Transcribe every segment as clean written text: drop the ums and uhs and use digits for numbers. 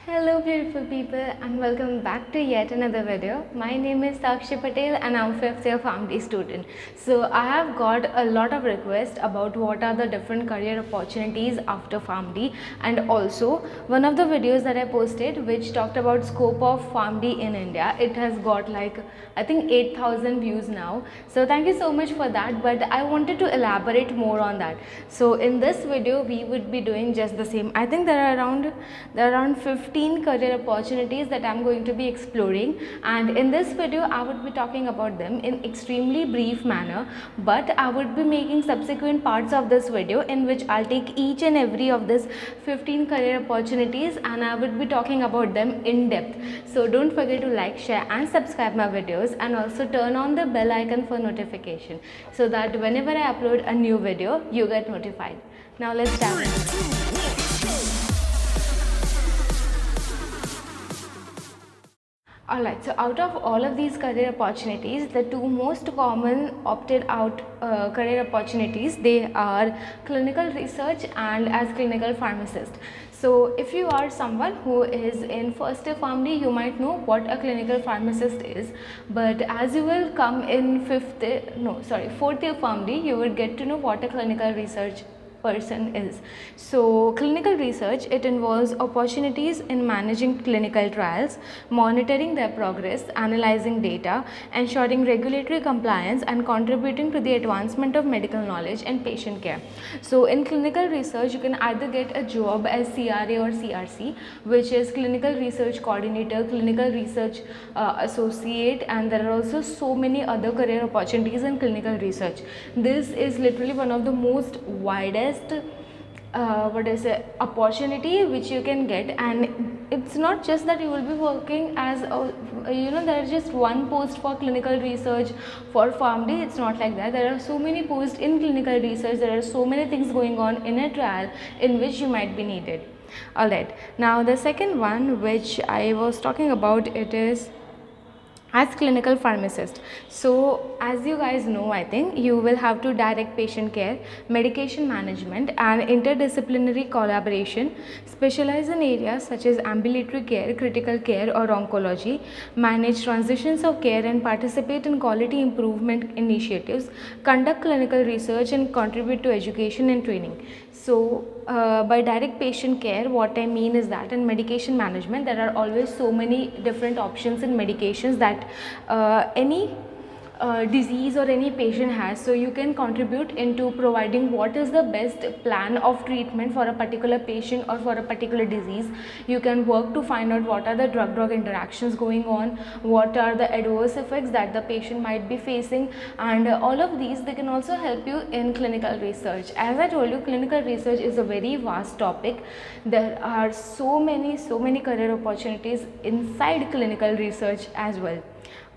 Hello beautiful people and welcome back to yet another video. My name is Sakshi Patel and I'm 5th year PharmD student. So I have got a lot of requests about what are the different career opportunities after PharmD, and also one of the videos that I posted which talked about scope of PharmD in India. It has got like I think 8,000 views now. So thank you so much for that, but I wanted to elaborate more on that. So in this video we would be doing just the same. I think there are around 15 career opportunities that I'm going to be exploring, and in this video I would be talking about them in extremely brief manner, but I would be making subsequent parts of this video in which I'll take each and every of this 15 career opportunities and I would be talking about them in depth. So don't forget to like, share and subscribe my videos, and also turn on the bell icon for notification so that whenever I upload a new video you get notified. Now let's dive in. Alright, so out of all of these career opportunities, the two most common opted out career opportunities, they are clinical research and as clinical pharmacist. So if you are someone who is in first year PharmD, you might know what a clinical pharmacist is, but as you will come in fourth year PharmD, you will get to know what a clinical research person is. So clinical research, it involves opportunities in managing clinical trials, monitoring their progress, analyzing data, ensuring regulatory compliance and contributing to the advancement of medical knowledge and patient care. So in clinical research you can either get a job as CRA or CRC, which is clinical research coordinator, clinical research associate, and there are also so many other career opportunities in clinical research. This is literally one of the most widest opportunity which you can get, and it's not just that you will be working as there is just one post for clinical research for PharmD. It's not like that. There are so many posts in clinical research. There are so many things going on in a trial in which you might be needed. Alright, now the second one which I was talking about, it is as clinical pharmacist. So as you guys know, I think you will have to direct patient care, medication management and interdisciplinary collaboration, specialize in areas such as ambulatory care, critical care or oncology, manage transitions of care and participate in quality improvement initiatives, conduct clinical research and contribute to education and training. So by direct patient care, what I mean is that in medication management there are always so many different options in medications that any disease or any patient has, so you can contribute into providing what is the best plan of treatment for a particular patient or for a particular disease. You can work to find out what are the drug-drug interactions going on, what are the adverse effects that the patient might be facing, and all of these, they can also help you in clinical research. As I told you, clinical research is a very vast topic. There are so many career opportunities inside clinical research as well.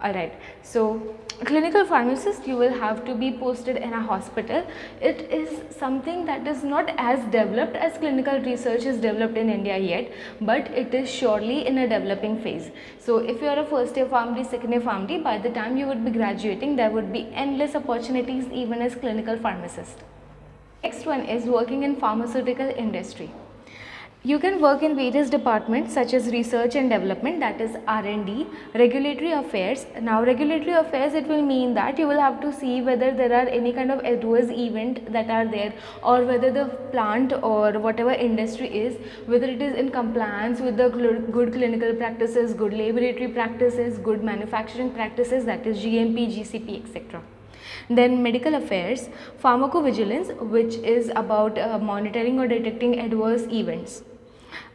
Alright, so clinical pharmacist, you will have to be posted in a hospital. It is something that is not as developed as clinical research is developed in India yet, but it is surely in a developing phase. So if you are a first year PharmD, second year PharmD, by the time you would be graduating, there would be endless opportunities even as clinical pharmacist. Next one is working in pharmaceutical industry. You can work in various departments such as research and development, that is R&D, regulatory affairs. Now regulatory affairs, it will mean that you will have to see whether there are any kind of adverse event that are there, or whether the plant or whatever industry is, whether it is in compliance with the good clinical practices, good laboratory practices, good manufacturing practices, that is GMP, GCP, etc. Then medical affairs, pharmacovigilance, which is about monitoring or detecting adverse events.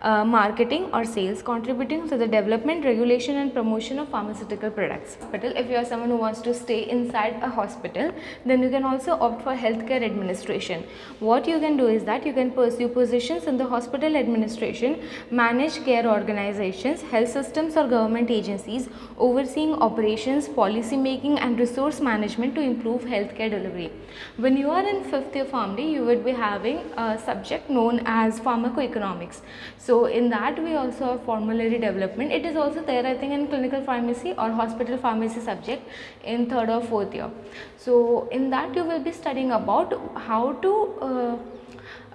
Marketing or sales, contributing to the development, regulation and promotion of pharmaceutical products. If you are someone who wants to stay inside a hospital, then you can also opt for healthcare administration. What you can do is that you can pursue positions in the hospital administration, manage care organizations, health systems or government agencies, overseeing operations, policy making and resource management to improve healthcare delivery. When you are in 5th year PharmD, you would be having a subject known as Pharmacoeconomics. So in that we also have formulary development. It is also there, I think, in clinical pharmacy or hospital pharmacy subject in 3rd or 4th year. So in that you will be studying about how to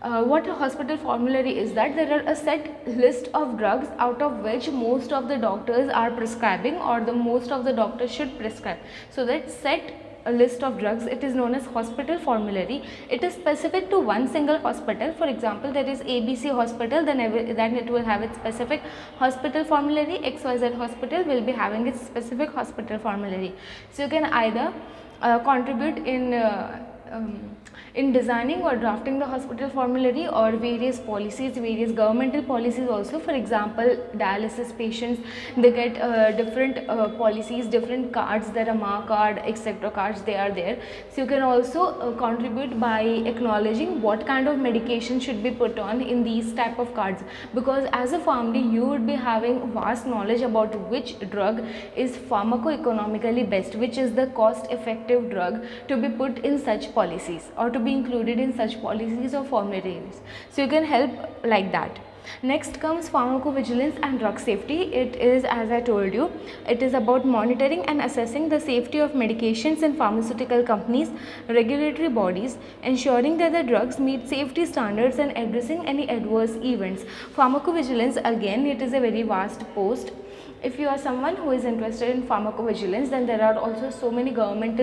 What a hospital formulary is, that there are a set list of drugs out of which most of the doctors are prescribing, or the most of the doctors should prescribe. So that set a list of drugs, it is known as hospital formulary. It is specific to one single hospital. For example, there is ABC hospital, then it will have its specific hospital formulary. XYZ hospital will be having its specific hospital formulary. So you can either contribute in designing or drafting the hospital formulary, or various policies, various governmental policies also. For example, dialysis patients, they get different policies, different cards, there are MA card, etc. cards, they are there. So you can also contribute by acknowledging what kind of medication should be put on in these type of cards, because as a PharmD you would be having vast knowledge about which drug is pharmacoeconomically best, which is the cost effective drug to be put in such policies or to be included in such policies or formularies. So you can help like that. Next comes pharmacovigilance and drug safety. It is, as I told you, it is about monitoring and assessing the safety of medications in pharmaceutical companies, regulatory bodies, ensuring that the drugs meet safety standards and addressing any adverse events. Pharmacovigilance, again, it is a very vast post. If you are someone who is interested in pharmacovigilance, then there are also so many government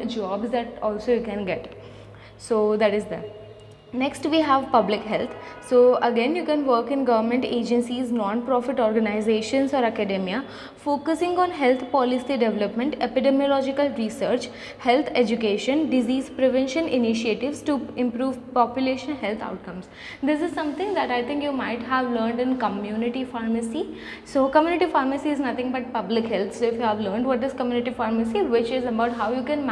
jobs that also you can get. So that is there. Next we have public health. So again, you can work in government agencies, non-profit organizations or academia, focusing on health policy development, epidemiological research, health education, disease prevention initiatives to improve population health outcomes. This is something that I think you might have learned in community pharmacy. So community pharmacy is nothing but public health. So if you have learned what is community pharmacy, which is about how you can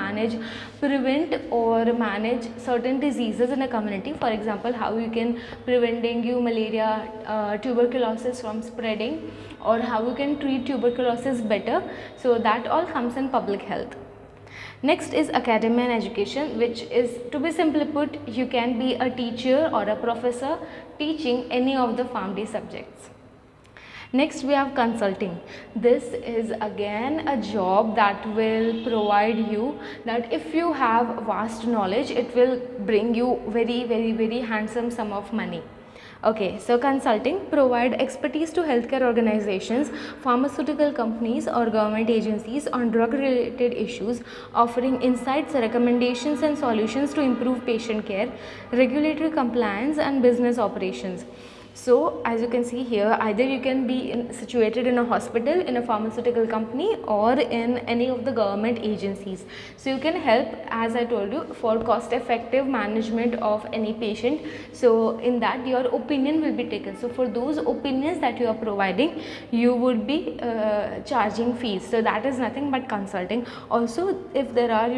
prevent or manage certain diseases in a community. For example, how you can prevent dengue, malaria, tuberculosis from spreading, or how you can treat tuberculosis better. So that all comes in public health. Next is academia and education, which is, to be simply put, you can be a teacher or a professor teaching any of the PharmD subjects. Next we have consulting. This is again a job that will provide you that if you have vast knowledge, it will bring you very handsome sum of money. Okay, so consulting provide expertise to healthcare organizations, pharmaceutical companies or government agencies on drug related issues, offering insights, recommendations and solutions to improve patient care, regulatory compliance and business operations. So as you can see here, either you can be situated in a hospital, in a pharmaceutical company, or in any of the government agencies. So you can help, as I told you, for cost effective management of any patient. So in that your opinion will be taken. So for those opinions that you are providing, you would be charging fees. So that is nothing but consulting. Also, if there are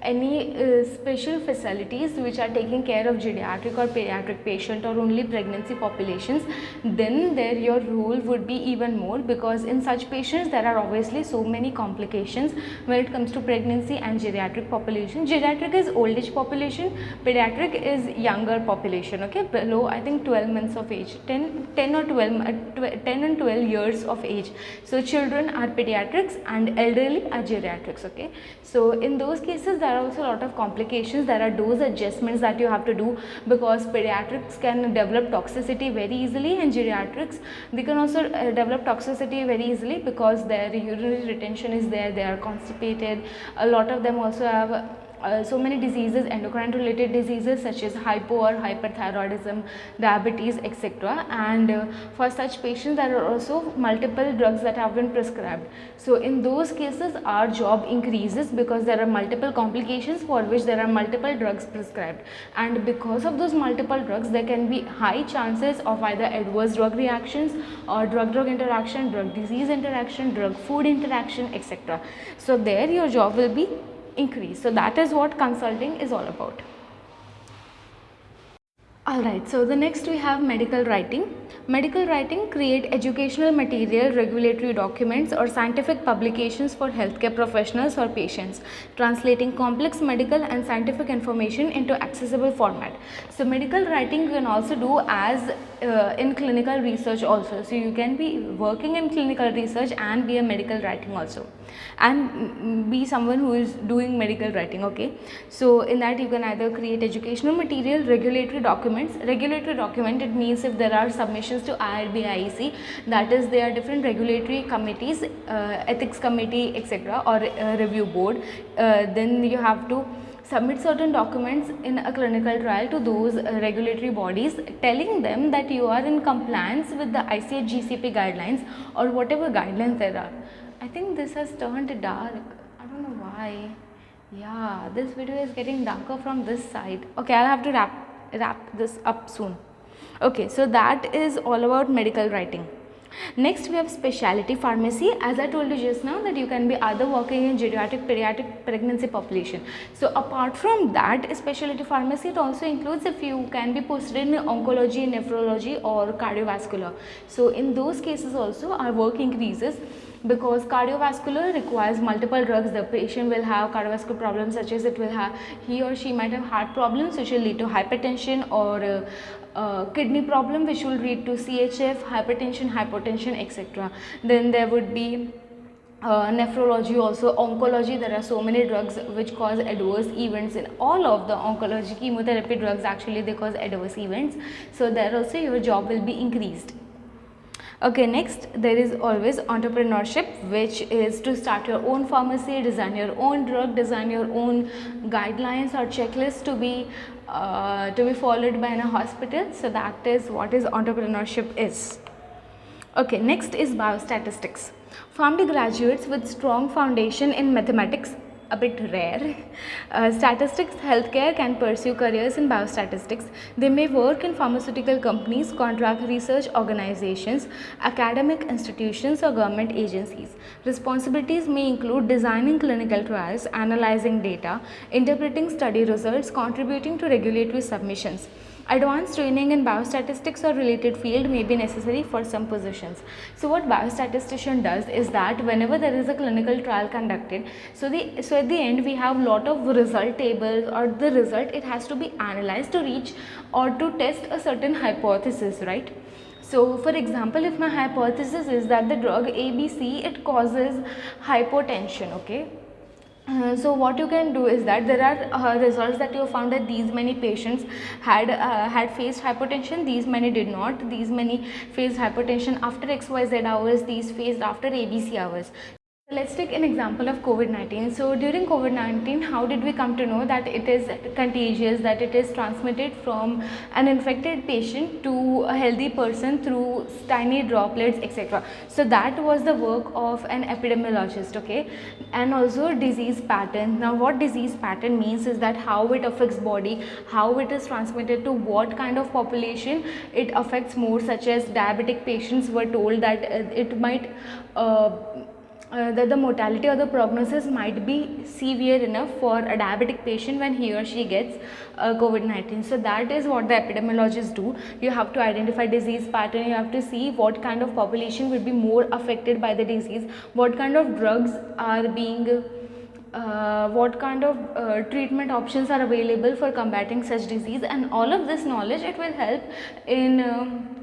any special facilities which are taking care of geriatric or pediatric patient or only pregnancy populations, then there your role would be even more, because in such patients there are obviously so many complications when it comes to pregnancy and geriatric population. Geriatric is old age population, pediatric is younger population, okay, below I think 12 months of age, 10 or 12 10 and 12 years of age. So children are pediatrics and elderly are geriatrics, okay. So in those cases there are also a lot of complications. There are dose adjustments that you have to do, because pediatrics can develop toxicity very easily, and geriatrics, they can also develop toxicity very easily because their urinary retention is there, they are constipated. A lot of them also have so many diseases, endocrine related diseases such as hypo or hyperthyroidism, diabetes, etc. And for such patients there are also multiple drugs that have been prescribed. So in those cases our job increases, because there are multiple complications for which there are multiple drugs prescribed, and because of those multiple drugs there can be high chances of either adverse drug reactions or drug-drug interaction, drug disease interaction, drug food interaction, etc. So there your job will be increase. So that is what consulting is all about. Alright, so the next we have medical writing. Medical writing create educational material, regulatory documents or scientific publications for healthcare professionals or patients, translating complex medical and scientific information into accessible format. So medical writing you can also do as in clinical research also. So you can be working in clinical research and be a medical writing also, and be someone who is doing medical writing. Okay, so in that you can either create educational material, regulatory documents. Regulatory document, it means if there are submissions to IRB, IEC, that is there are different regulatory committees, ethics committee, etc., or review board, then you have to submit certain documents in a clinical trial to those regulatory bodies, telling them that you are in compliance with the ICH GCP guidelines or whatever guidelines there are. I think this has turned dark. I don't know why. Yeah, this video is getting darker from this side. Okay, I'll have to wrap this up soon. Okay, so that is all about medical writing. Next we have specialty pharmacy. As I told you just now that you can be either working in geriatric, pediatric, pregnancy population. So apart from that, specialty pharmacy, it also includes if you can be posted in oncology, nephrology or cardiovascular. So in those cases also our work increases, because cardiovascular requires multiple drugs. The patient will have cardiovascular problems such as he or she might have heart problems which will lead to hypertension, or kidney problem which will lead to CHF, hypertension, etc. Then there would be nephrology also, oncology. There are so many drugs which cause adverse events. In all of the oncology, chemotherapy drugs actually they cause adverse events. So there also your job will be increased. Okay, next there is always entrepreneurship, which is to start your own pharmacy, design your own drug, design your own guidelines or checklists to be followed by in a hospital. So that is what is entrepreneurship is. Okay, next is biostatistics. PharmD graduates with strong foundation in mathematics, a bit rare. Statistics, healthcare can pursue careers in biostatistics. They may work in pharmaceutical companies, contract research organizations, academic institutions or government agencies. Responsibilities may include designing clinical trials, analyzing data, interpreting study results, contributing to regulatory submissions. Advanced training in biostatistics or related field may be necessary for some positions. So what biostatistician does is that whenever there is a clinical trial conducted, so at the end we have lot of result tables, or the result it has to be analyzed to reach or to test a certain hypothesis, right? So for example, if my hypothesis is that the drug ABC, it causes hypotension, okay? So what you can do is that there are results that you found that these many patients had faced hypertension, these many did not, these many faced hypertension after XYZ hours, these faced after ABC hours. Let's take an example of COVID-19. So during COVID-19, how did we come to know that it is contagious, that it is transmitted from an infected patient to a healthy person through tiny droplets, etc. So that was the work of an epidemiologist, okay? And also disease pattern. Now what disease pattern means is that how it affects body, how it is transmitted to what kind of population it affects more, such as diabetic patients were told that it might that the mortality or the prognosis might be severe enough for a diabetic patient when he or she gets COVID-19. So that is what the epidemiologists do. You have to identify disease pattern, you have to see what kind of population will be more affected by the disease, what kind of drugs are being what kind of treatment options are available for combating such disease, and all of this knowledge it will help in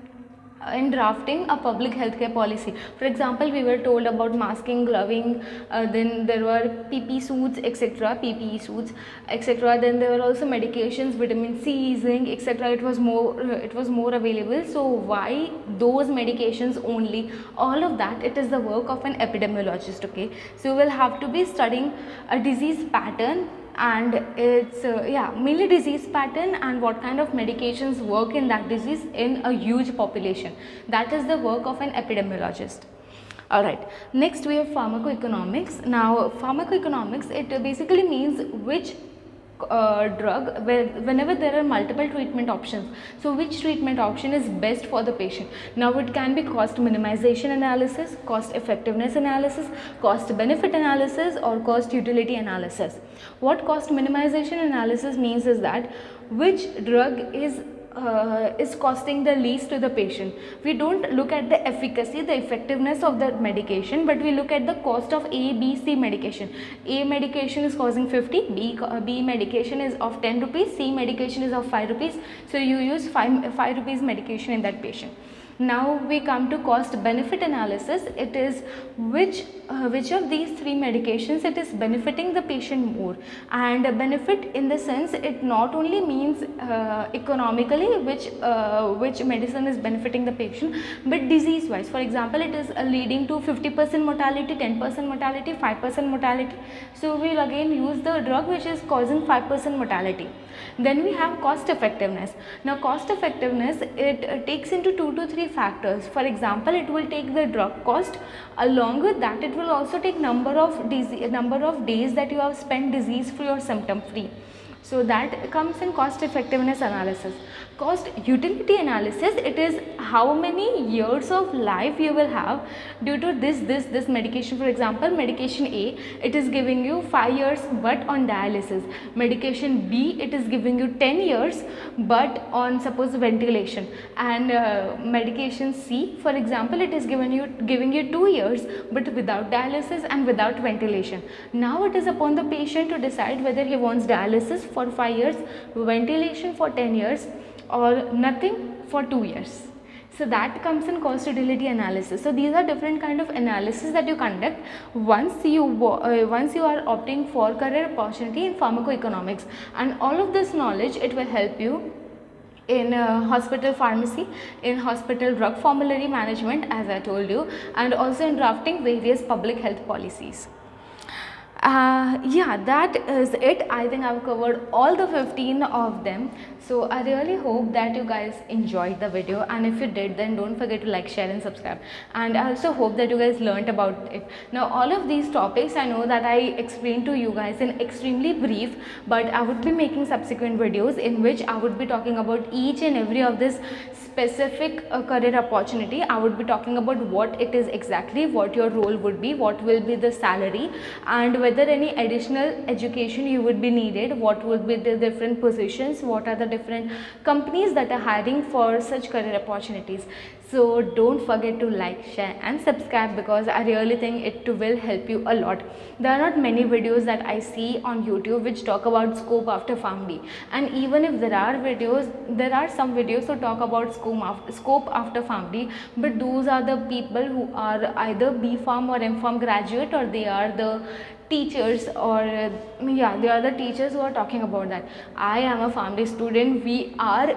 drafting a public healthcare policy. For example, we were told about masking, gloving, then there were PP suits, etc., PPE suits, etc. Then there were also medications, vitamin C, zinc, etc. It was more available. So why those medications only? All of that, it is the work of an epidemiologist. Okay, so you will have to be studying a disease pattern, and it's mainly disease pattern and what kind of medications work in that disease in a huge population. That is the work of an epidemiologist. Alright, next we have pharmacoeconomics. Now pharmacoeconomics, it basically means which drug, whenever there are multiple treatment options, so which treatment option is best for the patient. Now it can be cost minimization analysis, cost effectiveness analysis, cost benefit analysis, or cost utility analysis. What cost minimization analysis means is that which drug is is costing the least to the patient. We don't look at the efficacy, the effectiveness of the medication, but we look at the cost of A, B, C medication. A medication is costing 50, B medication is of 10 rupees, C medication is of 5 rupees. So you use 5 rupees medication in that patient. Now we come to cost benefit analysis. It is which of these three medications it is benefiting the patient more. And benefit in the sense, it not only means economically which medicine is benefiting the patient, but disease wise. For example, it is leading to 50% mortality, 10% mortality, 5% mortality. So we will again use the drug which is causing 5% mortality. Then we have cost effectiveness. Now cost effectiveness, it takes into 2 to 3 factors. For example, it will take the drug cost. Along with that, it will also take number of days that you have spent disease free or symptom free. So that comes in cost effectiveness analysis. Cost utility analysis, it is how many years of life you will have due to this medication. For example, medication A, it is giving you 5 years but on dialysis. Medication B, it is giving you 10 years but on suppose ventilation. And medication C, for example, it is giving you 2 years but without dialysis and without ventilation. Now it is upon the patient to decide whether he wants dialysis for 5 years, ventilation for 10 years, or nothing for 2 years. So that comes in cost utility analysis. So these are different kind of analysis that you conduct once you are opting for career opportunity in pharmacoeconomics. And all of this knowledge, it will help you in hospital pharmacy, in hospital drug formulary management, as I told you, and also in drafting various public health policies. Yeah, that is it. I think I've covered all the 15 of them. So I really hope that you guys enjoyed the video, and if you did, then don't forget to like, share and subscribe. And I also hope that you guys learned about it. Now all of these topics, I know that I explained to you guys in extremely brief, but I would be making subsequent videos in which I would be talking about each and every of this specific career opportunity. I would be talking about what it is exactly, what your role would be, what will be the salary, and whether any additional education you would be needed, what would be the different positions, what are the different companies that are hiring for such career opportunities. So don't forget to like, share and subscribe, because I really think it will help you a lot. There are not many videos that I see on YouTube which talk about scope after PharmD, and even if there are videos, there are some videos to talk about scope after PharmD, but those are the people who are either B Pharm or M Pharm graduate, or they are the teachers, or yeah, they are the teachers who are talking about that. I am a PharmD student. We are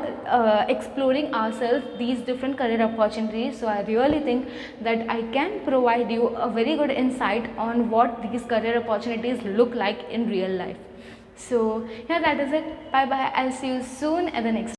exploring ourselves these different career opportunities. So I really think that I can provide you a very good insight on what these career opportunities look like in real life. So yeah, that is it. Bye bye. I'll see you soon at the next